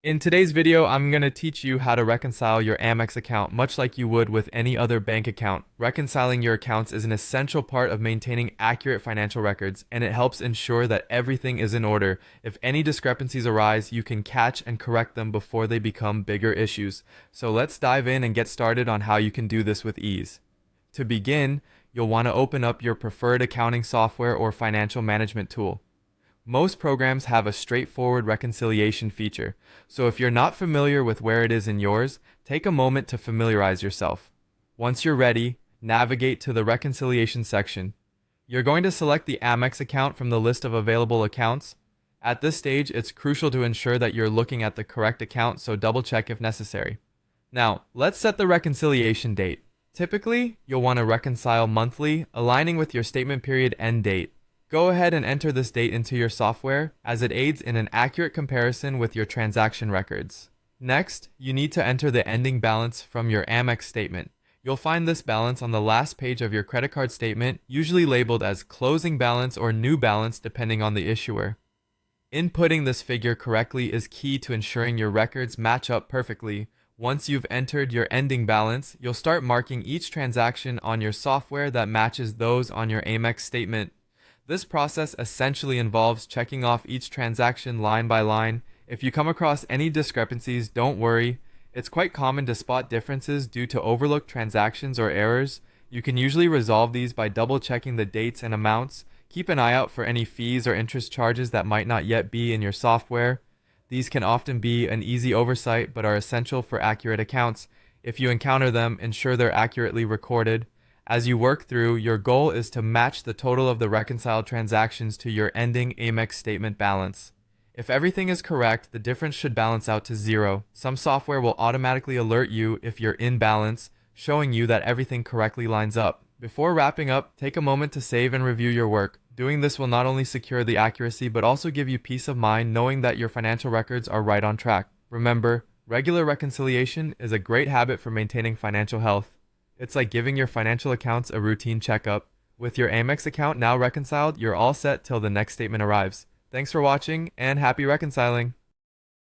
In today's video, I'm going to teach you how to reconcile your Amex account, much like you would with any other bank account. Reconciling your accounts is an essential part of maintaining accurate financial records, and it helps ensure that everything is in order. If any discrepancies arise, you can catch and correct them before they become bigger issues. So let's dive in and get started on how you can do this with ease. To begin, you'll want to open up your preferred accounting software or financial management tool. Most programs have a straightforward reconciliation feature, so if you're not familiar with where it is in yours, take a moment to familiarize yourself. Once you're ready, navigate to the reconciliation section. You're going to select the Amex account from the list of available accounts. At this stage, it's crucial to ensure that you're looking at the correct account, so double check if necessary. Now, let's set the reconciliation date. Typically, you'll want to reconcile monthly, aligning with your statement period end date. Go ahead and enter this date into your software, as it aids in an accurate comparison with your transaction records. Next, you need to enter the ending balance from your Amex statement. You'll find this balance on the last page of your credit card statement, usually labeled as closing balance or new balance depending on the issuer. Inputting this figure correctly is key to ensuring your records match up perfectly. Once you've entered your ending balance, you'll start marking each transaction on your software that matches those on your Amex statement. This process essentially involves checking off each transaction line by line. If you come across any discrepancies, don't worry. It's quite common to spot differences due to overlooked transactions or errors. You can usually resolve these by double checking the dates and amounts. Keep an eye out for any fees or interest charges that might not yet be in your software. These can often be an easy oversight but are essential for accurate accounts. If you encounter them, ensure they're accurately recorded. As you work through, your goal is to match the total of the reconciled transactions to your ending Amex statement balance. If everything is correct, the difference should balance out to zero. Some software will automatically alert you if you're in balance, showing you that everything correctly lines up. Before wrapping up, take a moment to save and review your work. Doing this will not only secure the accuracy, but also give you peace of mind knowing that your financial records are right on track. Remember, regular reconciliation is a great habit for maintaining financial health. It's like giving your financial accounts a routine checkup. With your Amex account now reconciled, you're all set till the next statement arrives. Thanks for watching, and happy reconciling!